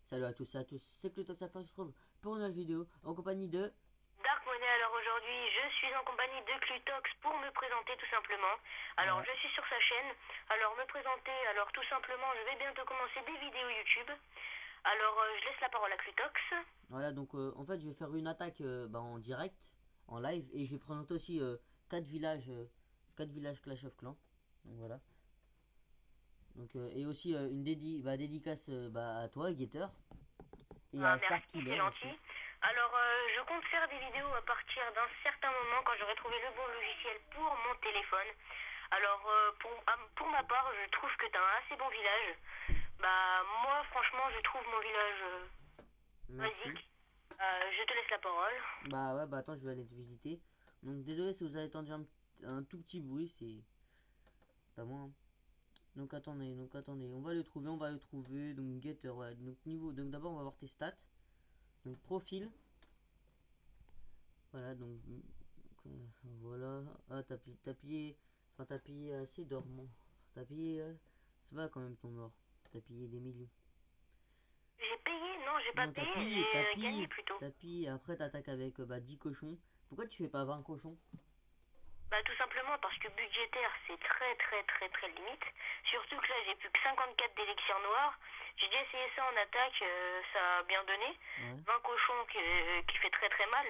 Salut à tous et à tous, c'est Clutox, ça se trouve pour une nouvelle vidéo en compagnie de... Dark Money, alors aujourd'hui je suis en compagnie de Clutox pour me présenter tout simplement. Alors Voilà, je suis sur sa chaîne, alors me présenter, alors tout simplement je vais bientôt commencer des vidéos YouTube. Alors je laisse la parole à Clutox. voilà donc en fait je vais faire une attaque en direct, en live, et je vais présenter aussi 4 villages, 4 villages Clash of Clans. Donc voilà. Donc, et aussi dédicace à toi, Gator, et Ah à Star merci, c'est Killer aussi. gentil. Alors je compte faire des vidéos à partir d'un certain moment quand j'aurai trouvé le bon logiciel pour mon téléphone. Alors pour ma part je trouve que t'as un assez bon village. Bah moi franchement je trouve mon village Merci. basique. Je te laisse la parole. Bah ouais, bah attends, je vais aller te visiter. Donc désolé si vous avez entendu un tout petit bruit, c'est pas moi, hein. Donc attendez, on va le trouver. Donc Getter, ouais. Donc niveau, donc d'abord on va voir tes stats. Donc profil, voilà. Voilà. Ah t'as payé assez dormant. T'as payé, ça va quand même ton or. T'as payé des millions. J'ai payé? Non, j'ai pas Non, payé, j'ai gagné plutôt. t'as pillé. Après t'attaques avec 10 cochons. Pourquoi tu fais pas 20 cochons? Bah tout simplement parce que budgétaire c'est très très très très limite. Surtout que là j'ai plus que 54 d'élixir noir. J'ai déjà essayé ça en attaque, ça a bien donné. Ouais. 20 cochons qui fait très très mal.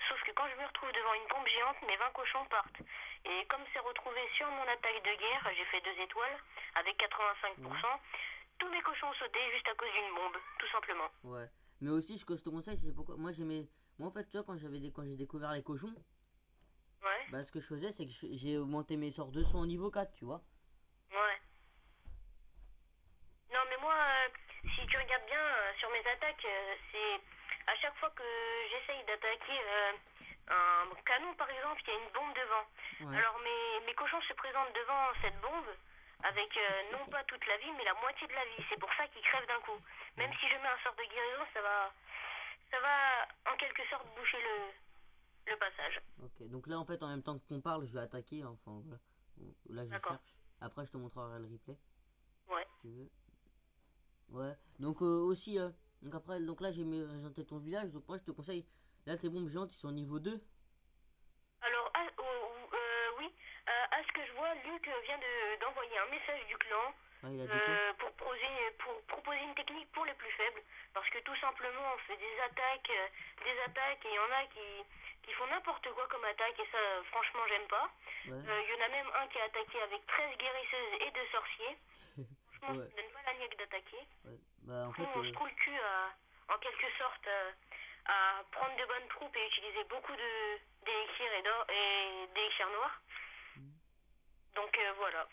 Sauf que quand je me retrouve devant une bombe géante, mes 20 cochons partent. Et comme c'est retrouvé sur mon attaque de guerre, j'ai fait 2 étoiles avec Ouais. 85%. Tous mes cochons ont sauté juste à cause d'une bombe, tout simplement. Ouais. Mais aussi, ce que je te conseille, c'est pourquoi. Moi, en fait, tu vois, quand j'ai découvert les cochons, Ouais, bah, ce que je faisais, c'est que j'ai augmenté mes sorts de son au niveau 4, tu vois. ouais. Non, mais moi, si tu regardes bien sur mes attaques, c'est à chaque fois que j'essaye d'attaquer un canon, par exemple, il y a une bombe devant. Ouais. Alors mes cochons se présentent devant cette bombe avec non pas toute la vie, mais la moitié de la vie. C'est pour ça qu'ils crèvent d'un coup. Même Ouais. si je mets un sort de guérison, ça va en quelque sorte boucher le passage. Ok. Donc là, en fait, en même temps qu'on parle, je vais attaquer. Enfin, voilà. Là, je D'accord. cherche. Après, je te montrerai le replay, Ouais. si tu veux. Ouais. Donc, aussi, donc après, donc là, j'ai présenté ton village. Donc, moi, je te conseille. Là, tes bombes géantes, ils sont au niveau 2. Alors, oui, à ce que je vois, Luc vient d'envoyer un message du clan Ouais, il a dit quoi? pour proposer une technique pour les plus faibles. Parce que tout simplement, on fait des attaques, et il y en a qui font n'importe quoi comme attaque, et ça, franchement, j'aime pas. Ouais. Il y en a même un qui a attaqué avec 13 guérisseuses et 2 sorciers. Franchement, ça Ouais. me donne pas la niaque d'attaquer. Ouais. Bah, en Du coup, fait, on se trouve le cul en quelque sorte à prendre de bonnes troupes et utiliser beaucoup d'élixir et d'or et d'élixir noir. Donc voilà.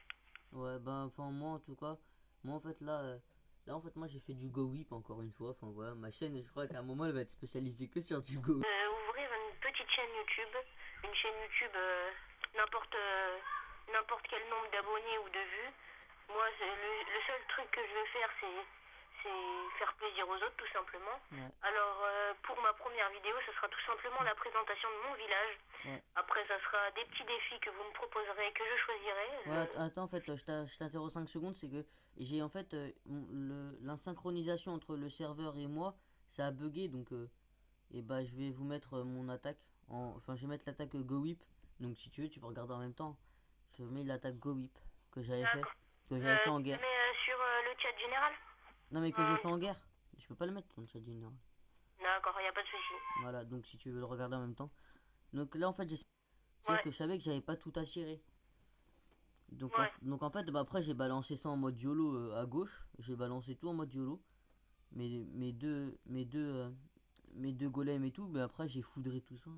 ouais, ben, enfin, moi, en tout cas, moi, en fait, là, en fait, moi, j'ai fait du Go Whip encore une fois. Enfin, voilà, ma chaîne, je crois qu'à un moment, elle va être spécialisée que sur du Go Whip. Ouvrir une petite chaîne YouTube, une chaîne YouTube n'importe n'importe quel nombre d'abonnés ou de vues. Moi, le seul truc que je veux faire, c'est faire plaisir aux autres, tout simplement. Ouais, Alors, pour ma première vidéo, ce sera tout simplement la présentation de mon village. ouais. Après, ça sera des petits défis que vous me proposerez, que je choisirai. Ouais, attends, en fait, je t'interromps 5 secondes. C'est que j'ai, en fait, la synchronisation entre le serveur et moi, ça a bugué. Donc, et bah, je vais vous mettre mon attaque. Enfin, je vais mettre l'attaque Go Whip. Donc, si tu veux, tu peux regarder en même temps. Je mets l'attaque Go Whip D'accord. que j'avais fait en Tu le guerre. mets sur le chat général. Non, mais que j'ai Hum, fait en guerre. Je peux pas le mettre dans le chat général. D'accord, il n'y a pas de souci. Voilà, donc si tu veux le regarder en même temps. Donc là, en fait, c'est Ouais, que je savais que j'avais pas tout à tirer. ouais. Donc en fait, bah, après, j'ai balancé ça en mode YOLO à gauche. J'ai balancé tout en mode YOLO. Mes deux golems et tout. Mais après, j'ai foudré tout ça.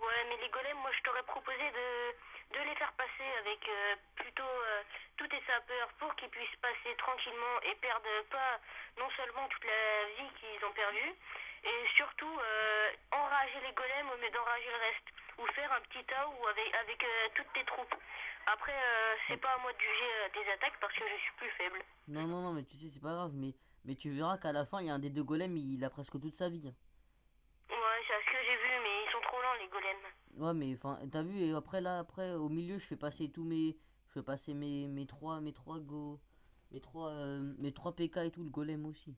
Ouais, mais les golems, moi je t'aurais proposé de les faire passer avec plutôt tous tes sapeurs pour qu'ils puissent passer tranquillement et perdent pas non seulement toute la vie qu'ils ont perdue, et surtout enrager les golems au lieu d'enrager le reste. Ou faire un petit tas ou avec toutes tes troupes. Après, c'est pas à moi de juger tes attaques parce que je suis plus faible. Non, mais tu sais, c'est pas grave. Mais tu verras qu'à la fin, il y a un des deux golems, il a presque toute sa vie, hein. Ouais, c'est ce que j'ai vu, mais ils sont trop lents les golems. Ouais, mais enfin, t'as vu, et après, là, après, au milieu, je fais passer tous mes. Je fais passer mes trois PK et tout, le golem aussi.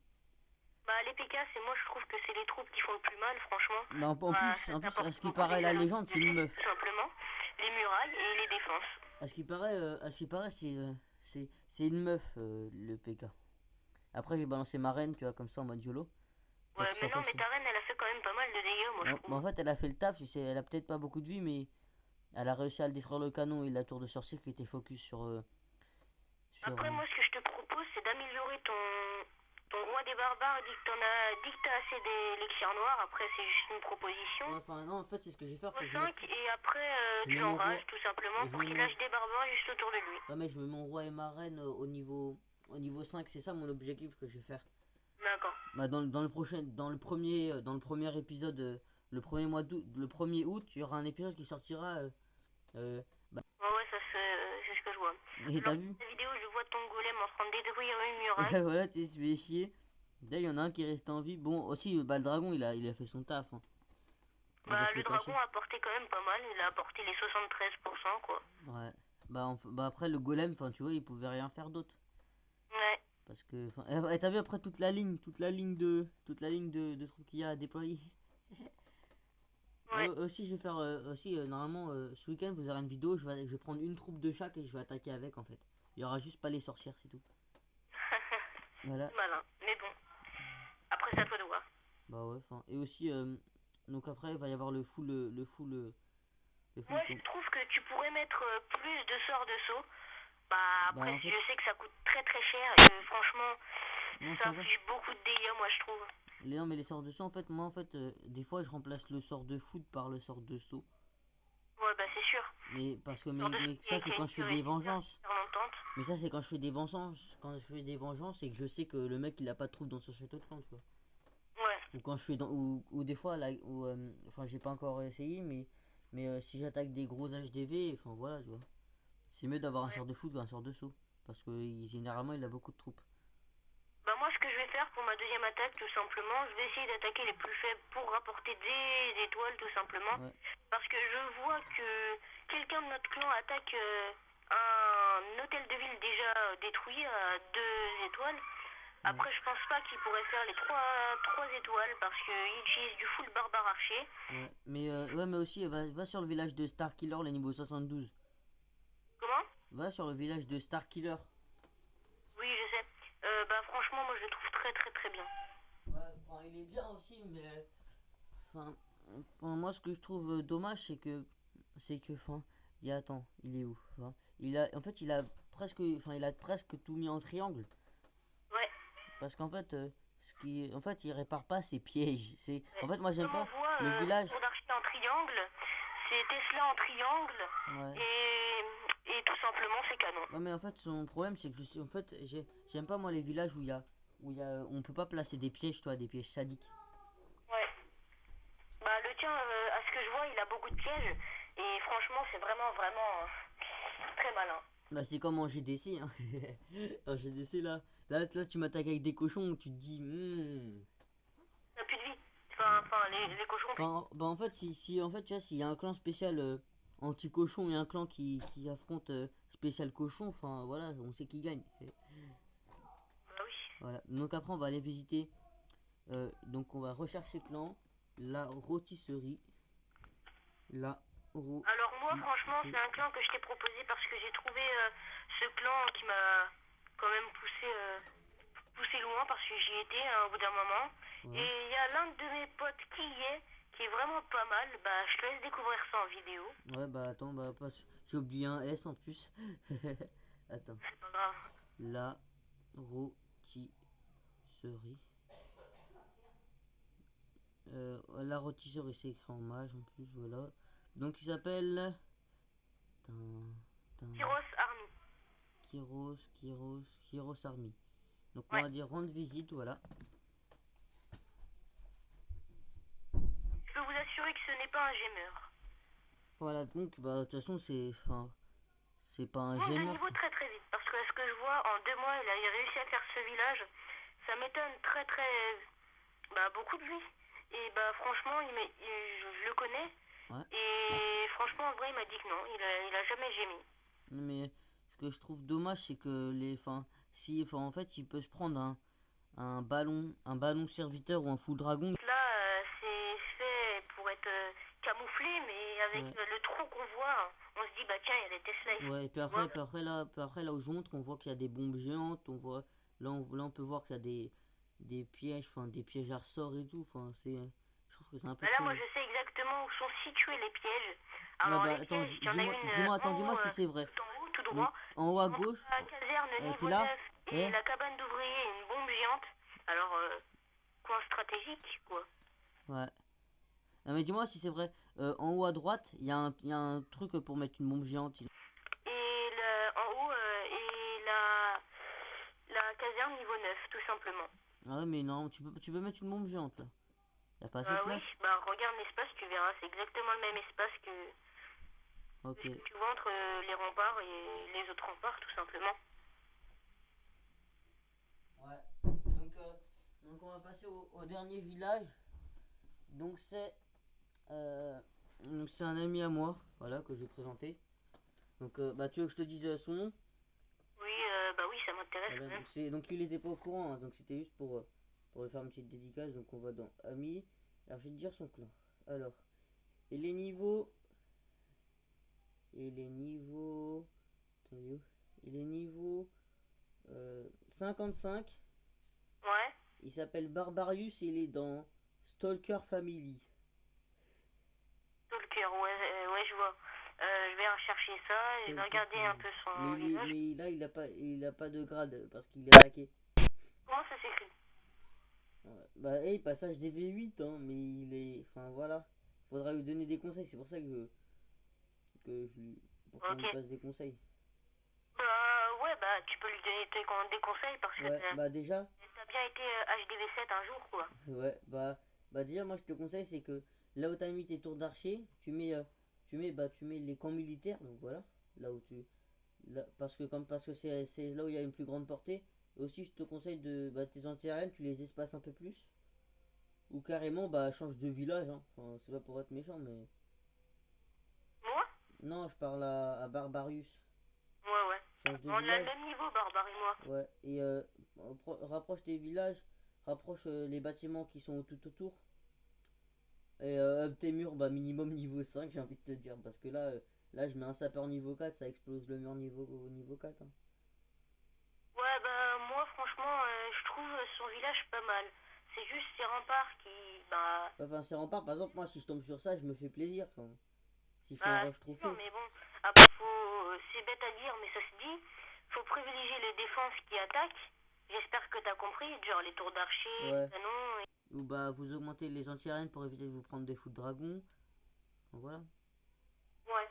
Bah, les PK, c'est moi, je trouve que c'est les troupes qui font le plus mal, franchement. Non, Bah, ça à t'apporte ce qui beaucoup paraît, la d'éléments légende, c'est une stratégiques, meuf. tout simplement. Les murailles et les défenses. À ce qui paraît, c'est une meuf, le PK. Après, j'ai balancé ma reine, tu vois, comme ça, en mode YOLO, pour Ouais, que ce mais soit non, mais facile. ta reine, elle a fait quand même pas mal de dégâts, moi, je Non, mais trouve. en fait, elle a fait le taf, tu sais, elle a peut-être pas beaucoup de vie, mais elle a réussi à le détruire le canon et la tour de sorcier qui était focus sur Après, moi, ce que je te propose, c'est d'améliorer ton roi des barbares, dit que t'as assez d'élixirs noirs. Après, c'est juste une proposition. ouais, enfin, non, en fait, c'est ce que je vais faire, Au c'est que 5, et après, je tu mets mon roi, l'enrages, tout simplement, je pour mets qu'il mon, lâche des barbares juste autour de lui. ouais, mec, je mets mon roi et ma reine au niveau 5, c'est ça mon objectif que je vais faire. D'accord. Bah, dans le premier épisode, le 1er août, il y aura un épisode qui sortira, euh, bah, Ouais, ouais, ça, c'est ce que je vois. et Alors, t'as dans vu? la vidéo, je vois ton golem en train de détruire une muraille. Ouais, voilà, tu sais, je vais chier. Là, il y en a un qui est resté en vie. Bon, aussi, bah, le dragon, il a fait son taf, hein. On va pas Bah, se le le dragon cacher. a apporté quand même pas mal. Il a apporté les 73%, quoi. Ouais. Bah après, le golem, enfin, tu vois, il pouvait rien faire d'autre. Ouais. Parce que, enfin, et t'as vu après toute la ligne de trucs qu'il y a à déployer. Ouais. Aussi, je vais faire, aussi, normalement, ce week-end, vous aurez une vidéo, je vais prendre une troupe de chaque et je vais attaquer avec, en fait. Il y aura juste pas les sorcières, c'est tout. Voilà. C'est malin. Mais bon, après, c'est à toi de voir. Bah ouais, enfin, et aussi, donc après, il va y avoir le full Moi, com. je trouve que tu pourrais mettre plus de sorts de saut. Bah, Bah après, en fait, je sais que ça coûte très très cher et que franchement, non, ça ça va. inflige beaucoup de dégâts, moi, je trouve. Non, mais les sorts de saut, en fait, moi, en fait, des fois, je remplace le sort de foot par le sort de saut. Ouais, bah, c'est sûr. Mais parce que, Sort de saut mais qui a ça, c'est quand une je fais durée des super, vengeances. super montante. Mais ça, c'est quand je fais des vengeances. Quand je fais des vengeances, et que je sais que le mec, il a pas de troupe dans son château de camp, tu vois. Ouais. Ou quand je fais ou des fois, là, enfin, j'ai pas encore essayé, mais si j'attaque des gros HDV, enfin, voilà, tu vois. C'est mieux d'avoir un Ouais. sort de foot qu'un sort de saut. Parce que généralement, il a beaucoup de troupes. Bah, moi, ce que je vais faire pour ma deuxième attaque, tout simplement, je vais essayer d'attaquer les plus faibles pour rapporter des étoiles, tout simplement. Ouais. Parce que je vois que quelqu'un de notre clan attaque un hôtel de ville déjà détruit à 2 étoiles. Ouais. Après, je pense pas qu'il pourrait faire les trois étoiles parce qu'il utilise du full barbare archer. Ouais, mais aussi, va sur le village de Starkiller, le niveau 72. Comment? Va sur le village de Starkiller. Oui, je sais. Bah, franchement, moi, je le trouve très, très, très bien. Ouais, enfin, il est bien aussi, mais. Enfin, moi, ce que je trouve dommage, enfin, attends, il est où? Enfin, en fait, il a presque tout mis en triangle. Ouais. Parce qu'en fait, en fait, il répare pas ses pièges. En Ouais. fait, moi, j'aime Comme on pas voit, le village. tour d'archer en triangle, c'est Tesla en triangle, Ouais. et tout simplement, c'est canon. Ouais, mais en fait, son problème, c'est que en fait, j'aime pas moi les villages on peut pas placer des pièges, toi, des pièges sadiques. Ouais. Bah, le tien, à ce que je vois, il a beaucoup de pièges, et franchement, c'est vraiment, vraiment très malin. Bah, c'est comme en GDC, hein. En GDC, là, tu m'attaques avec des cochons, tu te dis, T'as plus de vie. Enfin, les cochons. Enfin, bah, en fait, en fait, tu vois, s'il y a un clan spécial anti-cochon et un clan qui affronte spécial cochon, enfin, voilà, on sait qui gagne. Bah oui. Voilà. Donc après, on va aller visiter. Donc, on va rechercher clan, la rôtisserie, la rôtisserie. Alors moi, franchement, c'est un clan que je t'ai proposé parce que j'ai trouvé ce clan qui m'a quand même poussé loin parce que j'y étais au bout d'un moment. Ouais. Et il y a l'un de mes potes qui est vraiment pas mal. Bah, je te laisse découvrir ça en vidéo. Ouais, bah attends, j'ai oublié un S en plus. Attends. C'est pas grave. La rôtisserie. La rôtisserie, c'est écrit en mage en plus, voilà. Donc il s'appelle. Tyros Army. Kyros Army. Donc on Ouais. va dire rendre visite, voilà. Je peux vous assurer que ce n'est pas un gémeur. Voilà, donc bah de toute façon c'est pas un Monte de gémeur. niveau très très vite parce que à ce que je vois, en 2 mois, il a réussi à faire ce village. Ça m'étonne très très. Bah, beaucoup de lui. Et bah, franchement, je le connais. Ouais. Et franchement, en vrai, il m'a dit que non, il a jamais gémi. Mais ce que je trouve dommage, c'est que en fait, il peut se prendre un ballon serviteur ou un full dragon. Là, c'est fait pour être camouflé, mais avec Ouais, le trou qu'on voit, on se dit, bah tiens, il y a des Tesla ici. ouais, et Tu vois? puis après là où je vous montre, on voit qu'il y a des bombes géantes, on voit, là on peut voir qu'il y a des pièges, enfin des pièges à ressort et tout, enfin je trouve que c'est un peu Bah là, moi, trop. je sais exactement où sont situés les pièges. Ouais, Alors, bah les attends, pièges, il y en a une en dis-moi haut, si c'est vrai. tout en haut, tout Donc droit. en haut à Entre gauche, la caserne t'es niveau là? 9 et Eh? la cabane d'ouvriers, une bombe géante. Alors, coin stratégique, quoi. Ouais. Non mais dis-moi si c'est vrai. En haut à droite, il y a un truc pour mettre une bombe géante. Et en haut, et la caserne niveau 9 tout simplement. Ah ouais, mais non, tu peux mettre une bombe géante là. Y a pas assez de Oui, place? bah regarde l'espace, tu verras, c'est exactement le même espace que Ok. ce que tu vois entre les remparts et les autres remparts, tout simplement. Ouais. Donc on va passer au dernier village. Donc euh, c'est un ami à moi, voilà, que je vais présenter. Donc bah tu veux que je te dise son nom? Oui, bah oui, ça m'intéresse Voilà, quand même. donc il était pas au courant, hein, donc c'était juste pour lui faire une petite dédicace. Donc on va dans Amis. Alors je vais te dire son clan. Alors, et les niveaux. Et les niveaux. Attends, il est niveau 55. Ouais, Il s'appelle Barbarius et il est dans Stalker Family. Stalker, ouais, ouais, je vois. Je vais rechercher ça et je vais Stalker regarder un Family. peu son visage. Mais là, il a pas de grade parce qu'il est hacké. Comment ça s'écrit? Ouais. Bah, hey, passage des V8, hein, mais il est. Enfin, voilà. Faudra lui donner des conseils, c'est pour ça pour qu'on Ok. lui passe des conseils. Bah ouais, bah tu peux lui donner des conseils parce que Ouais, bah déjà, t'as bien été HDV7 un jour, quoi. ouais, bah déjà, moi je te conseille, c'est que là où t'as mis tes tours d'archer, tu mets les camps militaires, donc voilà, là où tu, parce que c'est là où il y a une plus grande portée. Et aussi, je te conseille bah, tes anti-aériennes, tu les espaces un peu plus, ou carrément, bah, change de village, hein. Enfin, c'est pas pour être méchant, mais Moi? non, je parle à Barbarius. Ouais, ouais. Change de On a le village, même niveau, Barbare et moi. ouais, et rapproche tes villages, rapproche les bâtiments qui sont tout autour. Et up tes murs, bah minimum niveau 5 j'ai envie de te dire. Parce que là je mets un sapeur niveau 4 ça explose le mur niveau 4, hein. Ouais, bah moi, franchement, je trouve son village pas mal. C'est juste ses remparts qui, Enfin, c'est rempart, par exemple, moi si je tombe sur ça, je me fais plaisir. Enfin, si je suis en bah rush c'est sûr, trophée. mais bon, après, c'est bête à dire, mais ça se dit, faut privilégier les défenses qui attaquent. J'espère que t'as compris, genre les tours d'archer, les Ouais. canons. Ou bah vous augmentez les anti-aériennes pour éviter de vous prendre des fous de dragon. Donc, voilà. Ouais.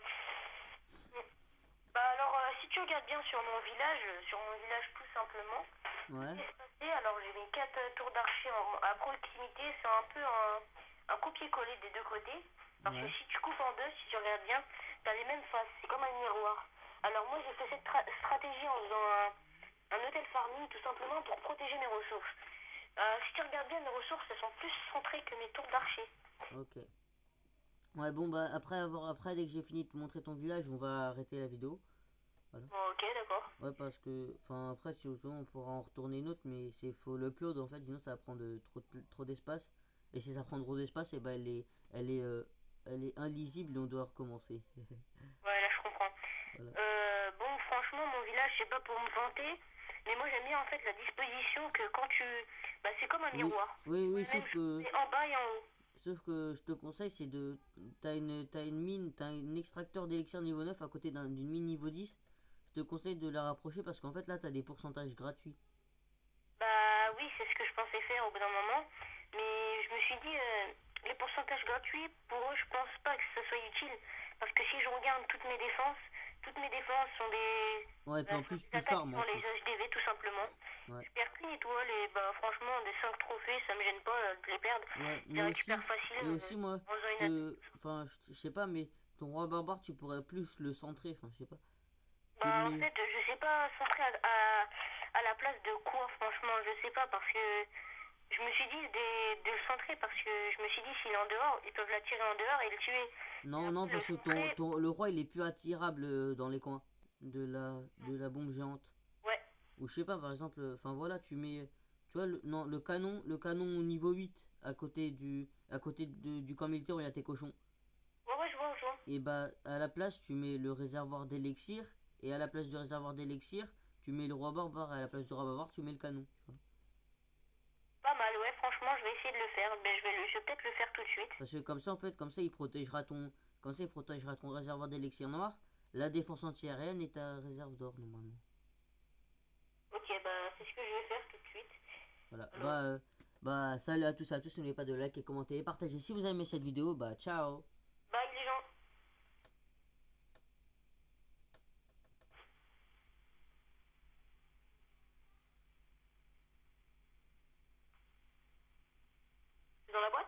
Bah alors, si tu regardes bien sur mon village tout simplement, tout Ouais. est espacé. Alors j'ai mis 4 tours d'archer à proximité. C'est un peu un copier-coller des deux côtés. Parce que Ouais. si tu coupes en deux, si tu regardes bien, t'as les mêmes faces. C'est comme un miroir. Alors moi j'ai fait cette stratégie en faisant un hôtel farming tout simplement pour protéger mes ressources. Si tu regardes bien, mes ressources elles sont plus centrées que mes tours d'archer. Ok. Ouais, bon, bah après, dès que j'ai fini de te montrer ton village, on va arrêter la vidéo. Voilà. Bon, ok, d'accord. Ouais, parce que, enfin, après, si on pourra en retourner une autre, mais c'est faut l'upload en fait, sinon ça va prendre trop d'espace. Et si ça prend trop d'espace, et ben elle est, euh, elle est illisible et on doit recommencer. Ouais, là je comprends. Voilà. Bon, franchement, mon village, c'est pas pour me vanter, mais moi j'aime bien en fait la disposition que quand tu. Bah, c'est comme un Oui, miroir. Tu oui, vois la même chose, c'est en bas et en haut. sauf que je te conseille, c'est t'as une mine, t'as un extracteur d'élixir niveau 9 à côté d'une mine niveau 10. Je te conseille de la rapprocher parce qu'en fait là, t'as des pourcentages gratuits. Bah, oui, c'est ce que je pensais faire au bout d'un moment, mais je me suis dit, les pourcentages gratuits, pour eux, je pense pas que ça soit utile. Parce que si je regarde toutes mes défenses sont Ouais, et puis en sont plus, des tu attaques qui farmes en sont les plus. HDV tout simplement. Ouais. Je perds qu'une étoile et bah franchement des 5 trophées ça me gêne pas de les perdre. Ouais, Je les récupère facile et aussi moi, en faisant une attaque. enfin, je sais pas, mais ton roi barbare, tu pourrais plus le centrer, enfin, je sais pas. Tu le Bah en mets, fait je sais pas centrer à la place de quoi franchement je sais pas parce que je me suis dit de le centrer parce que je me suis dit s'il est en dehors ils peuvent l'attirer en dehors et le tuer. Et non, non, après le parce que centrer le roi, il est plus attirable dans les coins de la bombe géante. ouais Ou je sais pas, par exemple, enfin voilà, Tu vois, non, le canon au niveau 8 à côté du camp militaire où il y a tes cochons. Ouais, ouais, je vois, je vois. Et bah, à la place, tu mets le réservoir d'élixir. Et à la place du réservoir d'élixir, tu mets le roi barbare. Et à la place du roi barbare, tu mets le canon. Tu vois. Pas mal, ouais, franchement, je vais essayer de le faire. Ben, je vais peut-être le faire tout de suite. Parce que comme ça, en fait, comme ça, il protégera ton réservoir d'élixir noir, la défense antiaérienne et ta réserve d'or, normalement. Ok, bah, c'est ce que je vais faire tout de suite. Voilà. Alors, Bah, salut à tous. N'oubliez pas de liker, commenter et partager si vous avez aimé cette vidéo. Bah, ciao. bye les gens. C'est dans la boîte?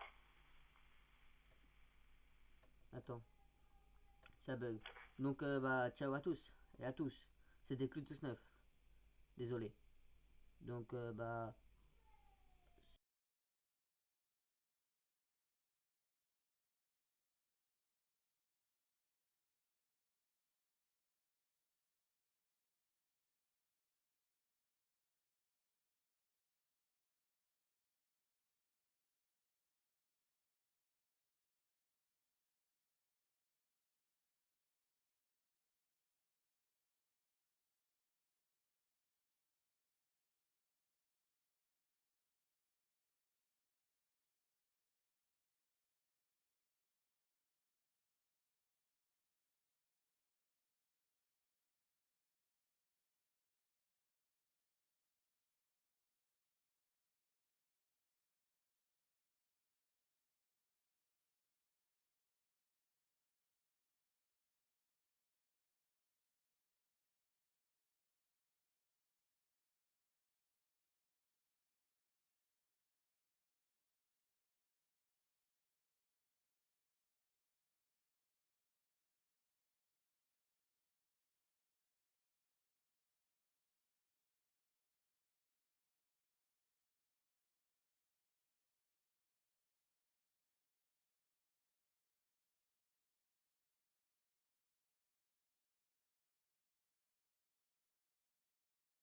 Attends, ça bug. Donc, bah, ciao à tous et à tous. C'était Clutus 9. Désolé. Donc, bah,